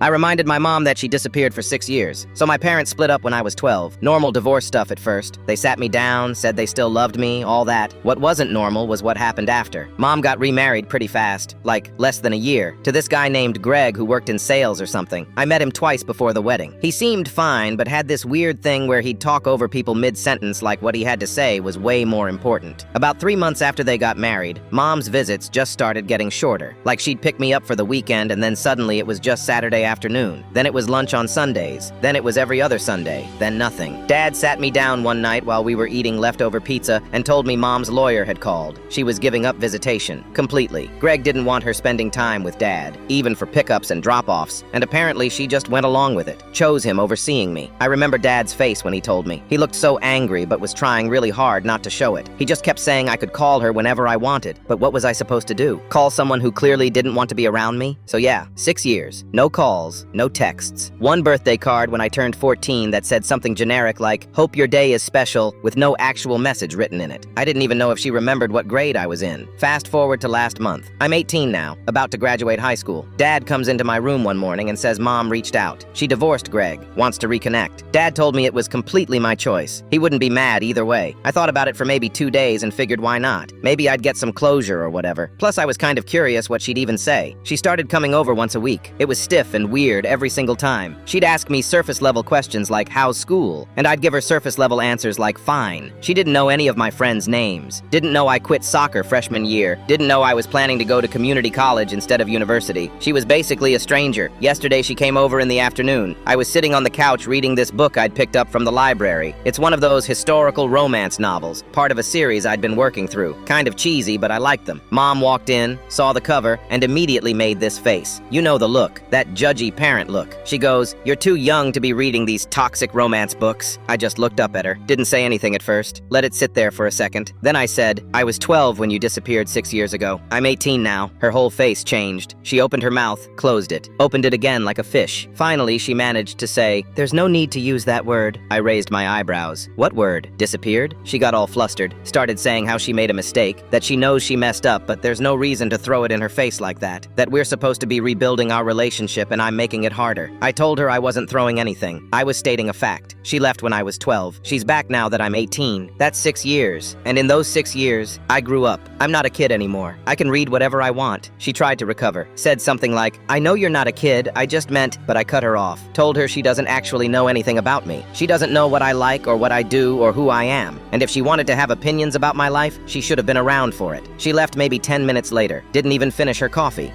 I reminded my mom that she disappeared for 6 years. So my parents split up when I was 12. Normal divorce stuff at first. They sat me down, said they still loved me, all that. What wasn't normal was what happened after. Mom got remarried pretty fast, like less than a year, to this guy named Greg who worked in sales or something. I met him twice before the wedding. He seemed fine, but had this weird thing where he'd talk over people mid-sentence like what he had to say was way more important. About 3 months after they got married, Mom's visits just started getting shorter. Like she'd pick me up for the weekend and then suddenly it was just Saturday afternoon. Then it was lunch on Sundays. Then it was every other Sunday. Then nothing. Dad sat me down one night while we were eating leftover pizza and told me Mom's lawyer had called. She was giving up visitation. Completely. Greg didn't want her spending time with Dad, even for pickups and drop-offs, and apparently she just went along with it. Chose him over seeing me. I remember Dad's face when he told me. He looked so angry but was trying really hard not to show it. He just kept saying I could call her whenever I wanted. But what was I supposed to do? Call someone who clearly didn't want to be around me? So yeah, 6 years. No calls. No texts. One birthday card when I turned 14 that said something generic like, "Hope your day is special," with no actual message written in it. I didn't even know if she remembered what grade I was in. Fast forward to last month. I'm 18 now, about to graduate high school. Dad comes into my room one morning and says Mom reached out. She divorced Greg, wants to reconnect. Dad told me it was completely my choice. He wouldn't be mad either way. I thought about it for maybe 2 days and figured why not? Maybe I'd get some closure or whatever. Plus I was kind of curious what she'd even say. She started coming over once a week. It was stiff and weird every single time. She'd ask me surface-level questions like, "How's school?" And I'd give her surface-level answers like, "Fine." She didn't know any of my friends' names. Didn't know I quit soccer freshman year. Didn't know I was planning to go to community college instead of university. She was basically a stranger. Yesterday she came over in the afternoon. I was sitting on the couch reading this book I'd picked up from the library. It's one of those historical romance novels, part of a series I'd been working through. Kind of cheesy, but I liked them. Mom walked in, saw the cover, and immediately made this face. You know the look, that judgy parent look. She goes, "You're too young to be reading these toxic romance books." I just looked up at her. Didn't say anything at first. Let it sit there for a second. Then I said, "I was 12 when you disappeared 6 years ago. I'm 18 now." Her whole face changed. She opened her mouth, closed it, opened it again like a fish. Finally, she managed to say, "There's no need to use that word." I raised my eyebrows. "What word? Disappeared?" She got all flustered, started saying how she made a mistake, that she knows she messed up, but there's no reason to throw it in her face like that we're supposed to be rebuilding our relationship and I'm making it harder. I told her I wasn't throwing anything. I was stating a fact. She left when I was 12. She's back now that I'm 18. That's 6 years. And in those 6 years, I grew up. I'm not a kid anymore. I can read whatever I want. She tried to recover. Said something like, "I know you're not a kid, I just meant," but I cut her off. Told her she doesn't actually know anything about me. She doesn't know what I like or what I do or who I am. And if she wanted to have opinions about my life, she should have been around for it. She left maybe 10 minutes later. Didn't even finish her coffee.